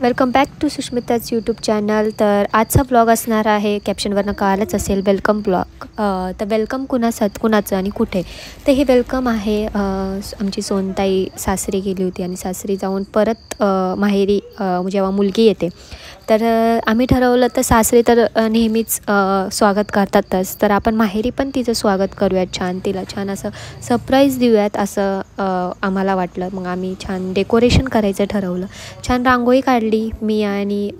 Welcome back to सुष्मिताच YouTube channel. तर आजचा ब्लॉग असणार आहे, कॅप्शनवरनं कळालंच असेल, वेलकम ब्लॉग. तर वेलकम कुणाचं आणि कुठे. तर हे वेलकम आहे, आमची सोनताई सासरी गेली होती आणि सासरी जाऊन परत माहेरी जेव्हा मुलगी येते तर आम्ही ठरवलं तर सासरी तर नेहमीच स्वागत करतातच, तर आपण माहेरी पण तिचं स्वागत करूयात छान, तिला छान असं सरप्राईज देऊयात असं आम्हाला वाटलं. मग आम्ही छान डेकोरेशन करायचं ठरवलं. छान रांगोळी काढली मी आणि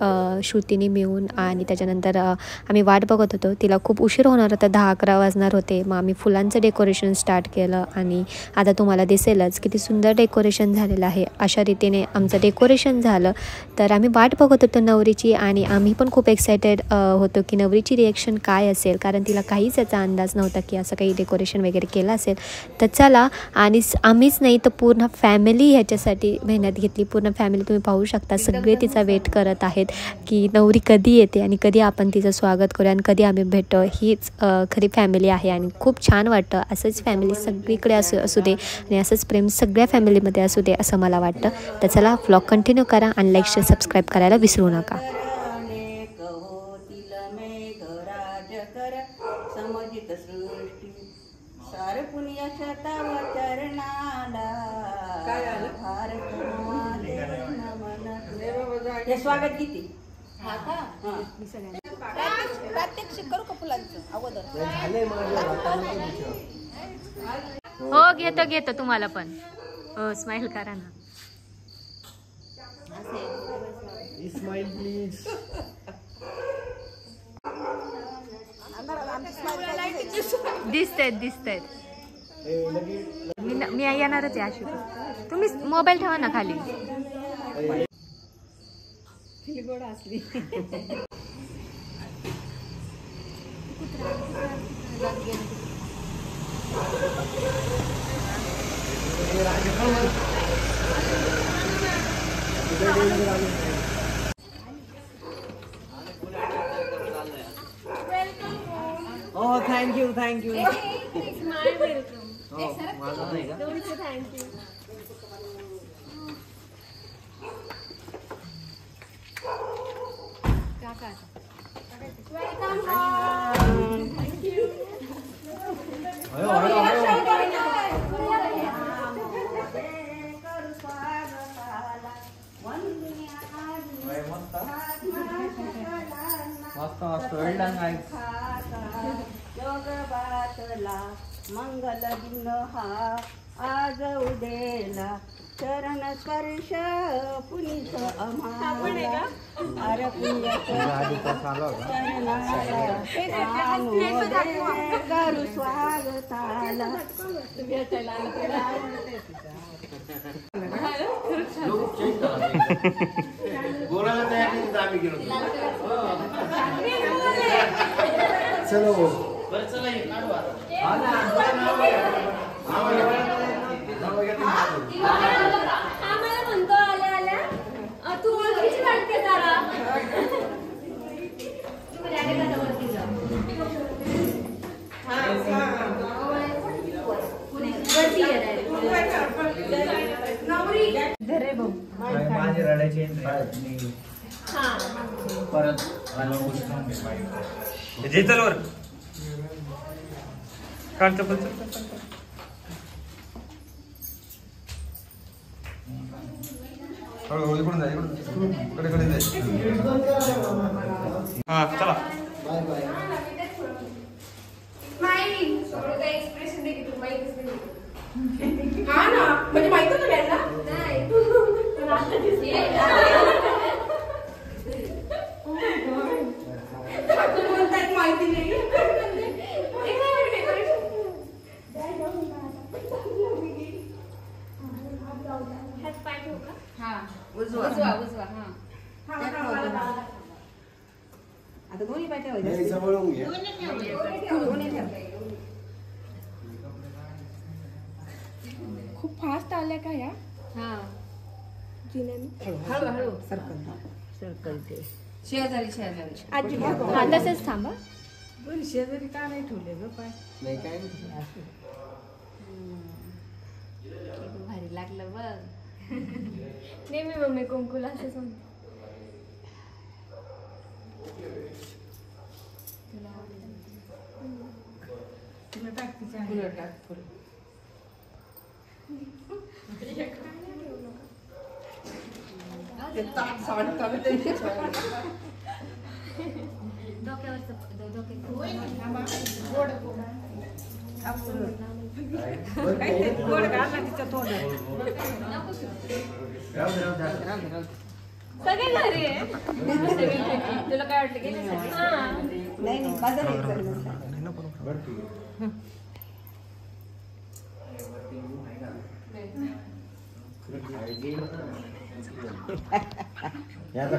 श्रुतीने मिळून, आणि त्याच्यानंतर आम्ही वाट बघत होतो. तिला खूप उशीर होणार होता, 10-11 वाजणार होते. मग आम्ही फुलांचं डेकोरेशन स्टार्ट केलं आणि आता तुम्हाला दिसेलच किती सुंदर डेकोरेशन झालेलं आहे. अशा रीतीने आमचं डेकोरेशन झालं. तर आम्ही वाट बघत होतो नवरीची, आणि आम्ही पण खूप एक्सायटेड होतो की नवरीची रिॲक्शन काय असेल, कारण तिला काहीच याचा अंदाज नव्हता की असं काही डेकोरेशन वगैरे केलं असेल. तर चला, आणि आम्हीच नाही तर पूर्ण फॅमिली ह्याच्यासाठी मेहनत घेतली. पूर्ण फॅमिली तुम्ही पाहू शकता, सगळे तिचा वेट करत आहेत की नवरी कधी येते आणि कधी आपण तिचं स्वागत करूया आणि कधी आम्ही भेटतो. हीच खरी फॅमिली आहे आणि खूप छान वाटतं. असंच फॅमिली सगळीकडे असू दे आणि असंच प्रेम सगळ्या फॅमिलीमध्ये असू दे असं मला वाटतं. तर चला, व्लॉग कंटिन्यू करा आणि लाईक शेअर सबस्क्राईब करायला विसरू नका. समजित सृष्टी सार पुण्य शताव चरणाला काय आलं भारत माते नमन. हे स्वागत किती हा का प्रात्यक्षिक करू का फुलांचं अगोदर हो घेतो तुम्हाला पण. हो, स्माइल करा ना. Smile please. दिसतायत. मी येणारच आहे अशी. तुम्ही मोबाईल ठेवा ना खाली. Oh, thank you. It's my welcome. माझा नाही का? Don't say thank you. Welcome home. Thank you. मस्त वेल्डन गाइस. योग बातला मंगल दिन हा आज उदेला चरण स्पर्श पुनीत आम्हाला अरे करू स्वागताला. चलो आम्हाला म्हणतो आल्या तू ओळखीची वाटते तारा. माझी रडायची परत जेतलवर काढतो पण इकडून जा, इकडे जाय. हा चला. Bye bye. एक्सप्रेशन दे की तू माहितीच नाही. हा ना, म्हणजे माहिती होतं त्यांना नाही. बोलतायत माहिती नाही. उजवा आता दोन्ही पाय ठेवायचे. जवळून घे. खूप फास्ट आल्या का या? हां, हळू सर्कल ते शेजारी आजी तसंच थांबा. दोन शेजारी का नाही ठेवले ग पाय. नाही काय भारी लागलं बघ. नेहमी मम्मी कुंकुला असं सांगते. तुला टाक तिच्या फुलं टाक फुलं ते ताट सांडतात ते गोड घाल ना तिच्या तोंडात सगळे घरी आहे तुला काय वाटलं की नाही बाजार आता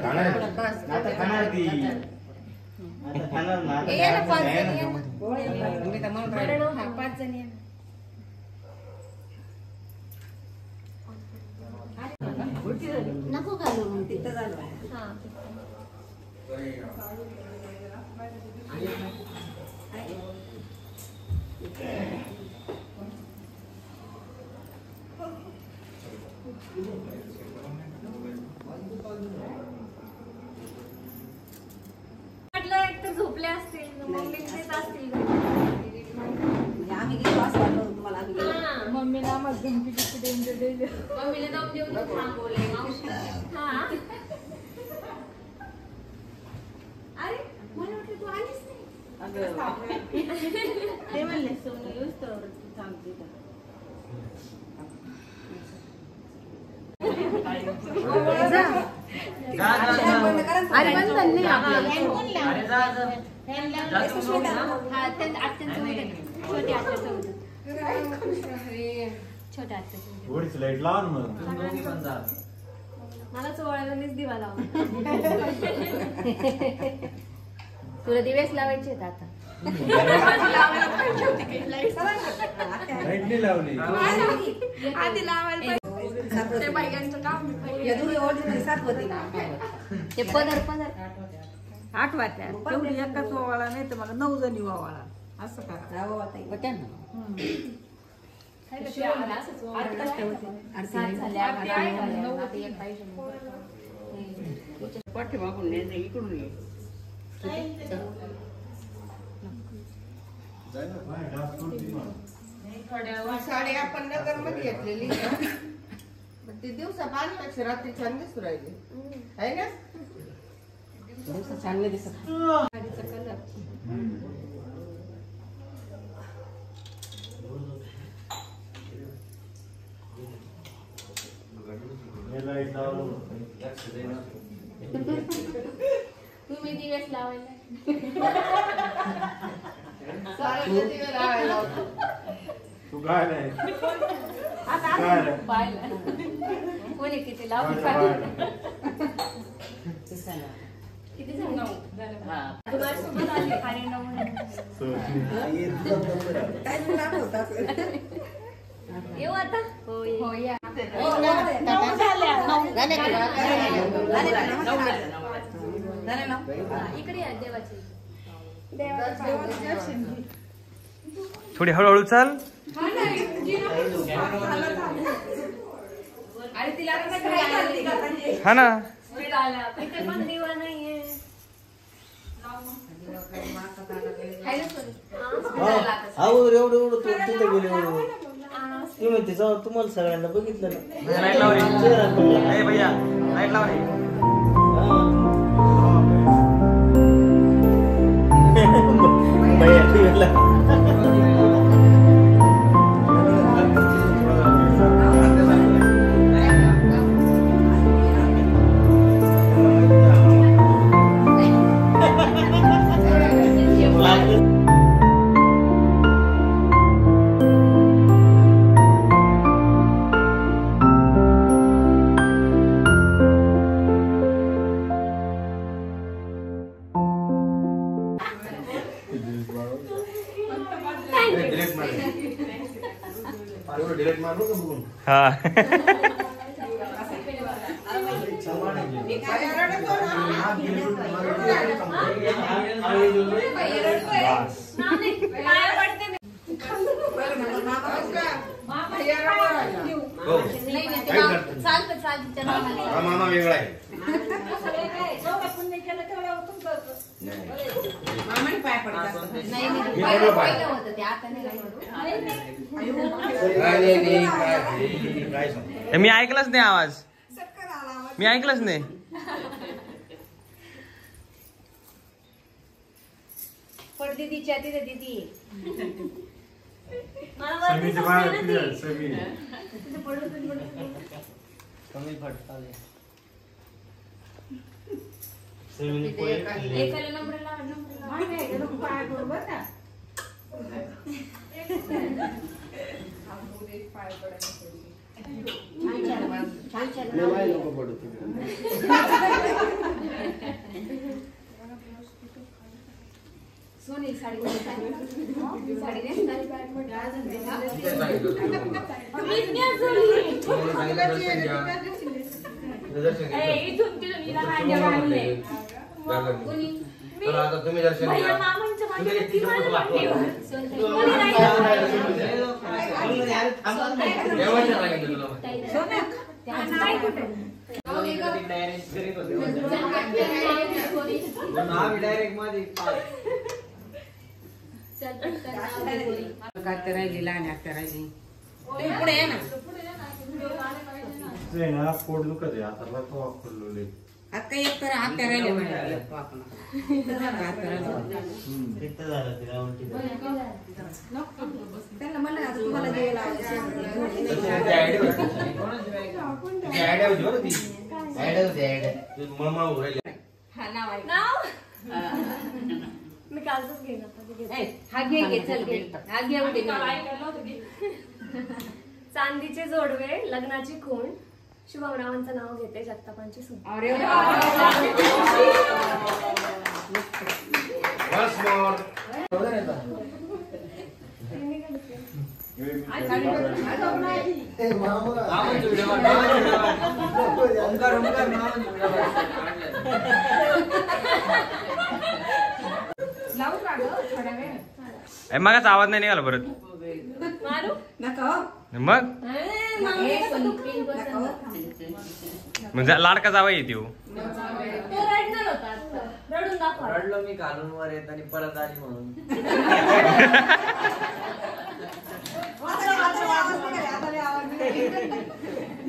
खाणार ती आता खाणार ना आता 5 जणी नको घालू मग तिथं झालं म्हटलं एक तर झोपले असतील मम्मी तेच असतील आम्ही गेलो असं वाटलं तुम्हाला आम्ही गेलो. मम्मीला आम्हाला धमकी मम्मीला दम देऊन थांबवले मावशी हा अरे मला वाटलं तू आलीच नाही ते म्हणले सोनं येऊच तर थांबते अरे पण नाही छोट्या थोडीच लाईट लावा ना मग मला चोळायलाच दिवा लाव तुला दिवेस लावायचे आहेत आता लाईट नाही लावली आधी लावायला ते बायकांचं काम ते पदर आठवात्या तेवढी एकाच ओवाळा नाही तर मला 9 जणी ओवाळा असं करा पाठीमागून इकडून ये साडी आपण नगर मध्ये घेतलेली ते दिवसा पाण्यापेक्षा रात्री छान दिसू राहिली आहे ना दिवसा चांगले दिसत साडीचा कलर तुम्ही दिवेस लावायला तू काय नाही कोणी किती लावून किती झालं सोबत आले आणि 9 येऊ आता हो या इकडे या देवाची थोडी हळूहळू चाल आणि तिला हा ना इथे पण दिवा नाहीये एवढं तिथे गेले तुम्ही तिचं तुम्हाला सगळ्यांना बघितलं ना लाईट लाव रे ए भैया लाईट लाव रे हा मामा वेगळा आहे मामाने पाय पहिलं होतं ते, आता नाही राहिलं. मी ऐकलंच नाही आवाज, मी ऐकलंच नाही. पडदी तिच्या तिथे दिदी कमी फटका एकाला नंबर लावा, सोनी साडी साडी तुम्ही दर्शन डायरेक्ट मध्ये पुढे ये ना. पोट दुखत आहे आता तो वापरलो आता एक तर हात्या राहिले म्हणाले. पित्त झालं तिला उलटी झाली. त्यांना म्हणलं आता तुम्हाला जेवायला आयडिया होती बरं ती. आयडिया होती आयडिया. मळमळ होऊ राहिली. मी कालच घेणार हा घे घे चल घे हा घे उद्या चांदीचे जोडवे, लग्नाची खूण, शुभमरावांचं नाव घेते, जगतापांची सून. अरे मगाच आवाज नाही निघाला परत मग लाडका जावा येते रडलो मी घालून वर येत आणि परत आली म्हणून.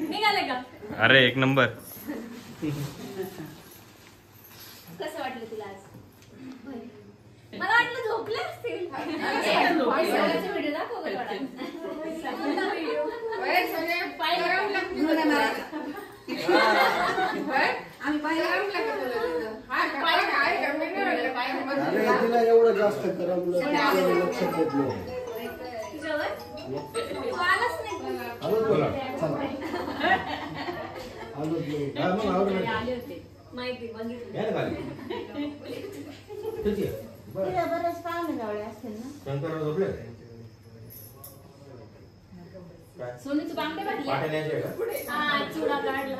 निघाले का? अरे एक नंबर. कसं वाटलं तुला आज? मला वाटलं झोपले असतील. व्हिडिओ दाखव गं थोडा. तिला एवढं जास्त करमलं लक्षात घेत नाही. आलाच नाही. आले होते माहिती बघितलं. बरेच पाहुणे जवळ असतील ना. सोनीचं बांगडे भरले. हा चुडा काढला.